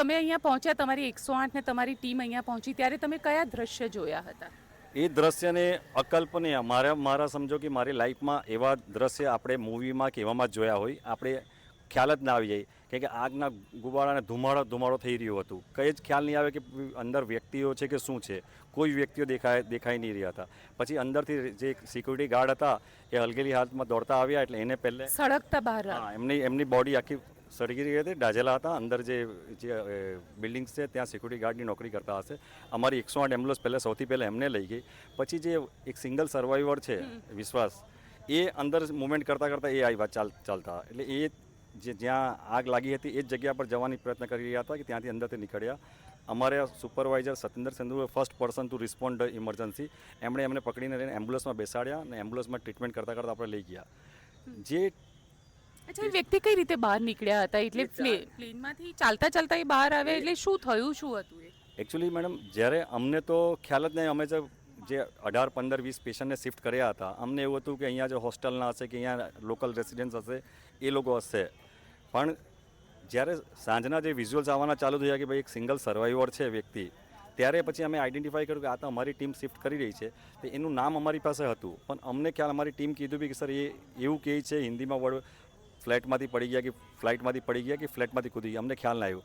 તમે અહીંયા પહોંચ્યા, તમારી 108 ને તમારી ટીમ અહીંયા પહોંચી, ત્યારે તમે કયા દ્રશ્ય જોયા હતા? એ દ્રશ્યને અકલ્પનીય મારા સમજો કે મારી લાઈફમાં એવા દ્રશ્ય આપણે મૂવીમાં કે એવામાં જ જોયા હોય, આપણે ખ્યાલ જ ના આવી જાય. કે આગના ગુબાળાને ધુમાડો થઈ રહ્યું હતું, કંઈ જ ખ્યાલ નહીં આવે કે અંદર વ્યક્તિઓ છે કે શું છે. કોઈ વ્યક્તિઓ દેખાઈ નહીં રહ્યા હતા. પછી અંદરથી જે સિક્યુરિટી ગાર્ડ હતા એ હલગેલી હાથમાં દોડતા આવ્યા, એટલે એને પહેલે સળગતા બહાર હા, એમની બોડી આખી સળગી રહી હતી, ડાજેલા હતા. અંદર જે બિલ્ડિંગ્સ છે ત્યાં સિક્યુરિટી ગાર્ડની નોકરી કરતા હશે. અમારી 108 એમ્બ્યુલન્સ પહેલાં સૌથી પહેલાં એમને લઈ ગઈ. પછી જે એક સિંગલ સર્વાઈવર છે વિશ્વાસ, એ અંદર મૂવમેન્ટ કરતાં એ આવ્યા ચાલતા. એટલે એ જે જ્યાં આગ લાગી હતી એ જ જગ્યા પર જવાની પ્રયત્ન કરી રહ્યા હતા કે ત્યાંથી અંદરથી નીકળ્યા. અમારે supervisor Satinder Sindhu first person to respond emergency, એમને પકડીને લઈને એમ્બ્યુલન્સમાં બેસાડ્યા અને એમ્બ્યુલન્સમાં ટ્રીટમેન્ટ કરતાં આપણે લઈ ગયા. જે અચ્છા, એ વ્યક્તિ કઈ રીતે બહાર નીકળ્યા હતા? એટલે પ્લેનમાંથી ચાલતા એ બહાર આવે એટલે શું થયું, શું હતું એ? એકચ્યુઅલી મેડમ, જ્યારે અમને તો ખ્યાલ જ નહીં, અમે જે 18, 15, 20 પેશન્ટને શિફ્ટ કર્યા હતા, અમને એવું હતું કે અહીંયા જે હોસ્ટેલના હશે કે અહીંયા લોકલ રેસિડેન્ટ્સ હશે એ લોકો હશે. પણ જ્યારે સાંજના જે વિઝ્યુઅલ્સ આવવાના ચાલુ થયા કે ભાઈ એક સિંગલ સર્વાઈવર છે વ્યક્તિ, ત્યારે પછી અમે આઈડેન્ટિફાઈ કર્યું કે આ તો અમારી ટીમ શિફ્ટ કરી રહી છે. તો એનું નામ અમારી પાસે હતું, પણ અમને ખ્યાલ, અમારી ટીમ કીધું બી કે સર એ એવું કહે છે હિન્દીમાં વર્ડ, ફ્લાઇટમાંથી પડી ગયા કે ફ્લાઇટમાંથી પડી ગયા કે ફ્લાઇટમાંથી કૂદી ગયા, અમને ખ્યાલ ના આવ્યું.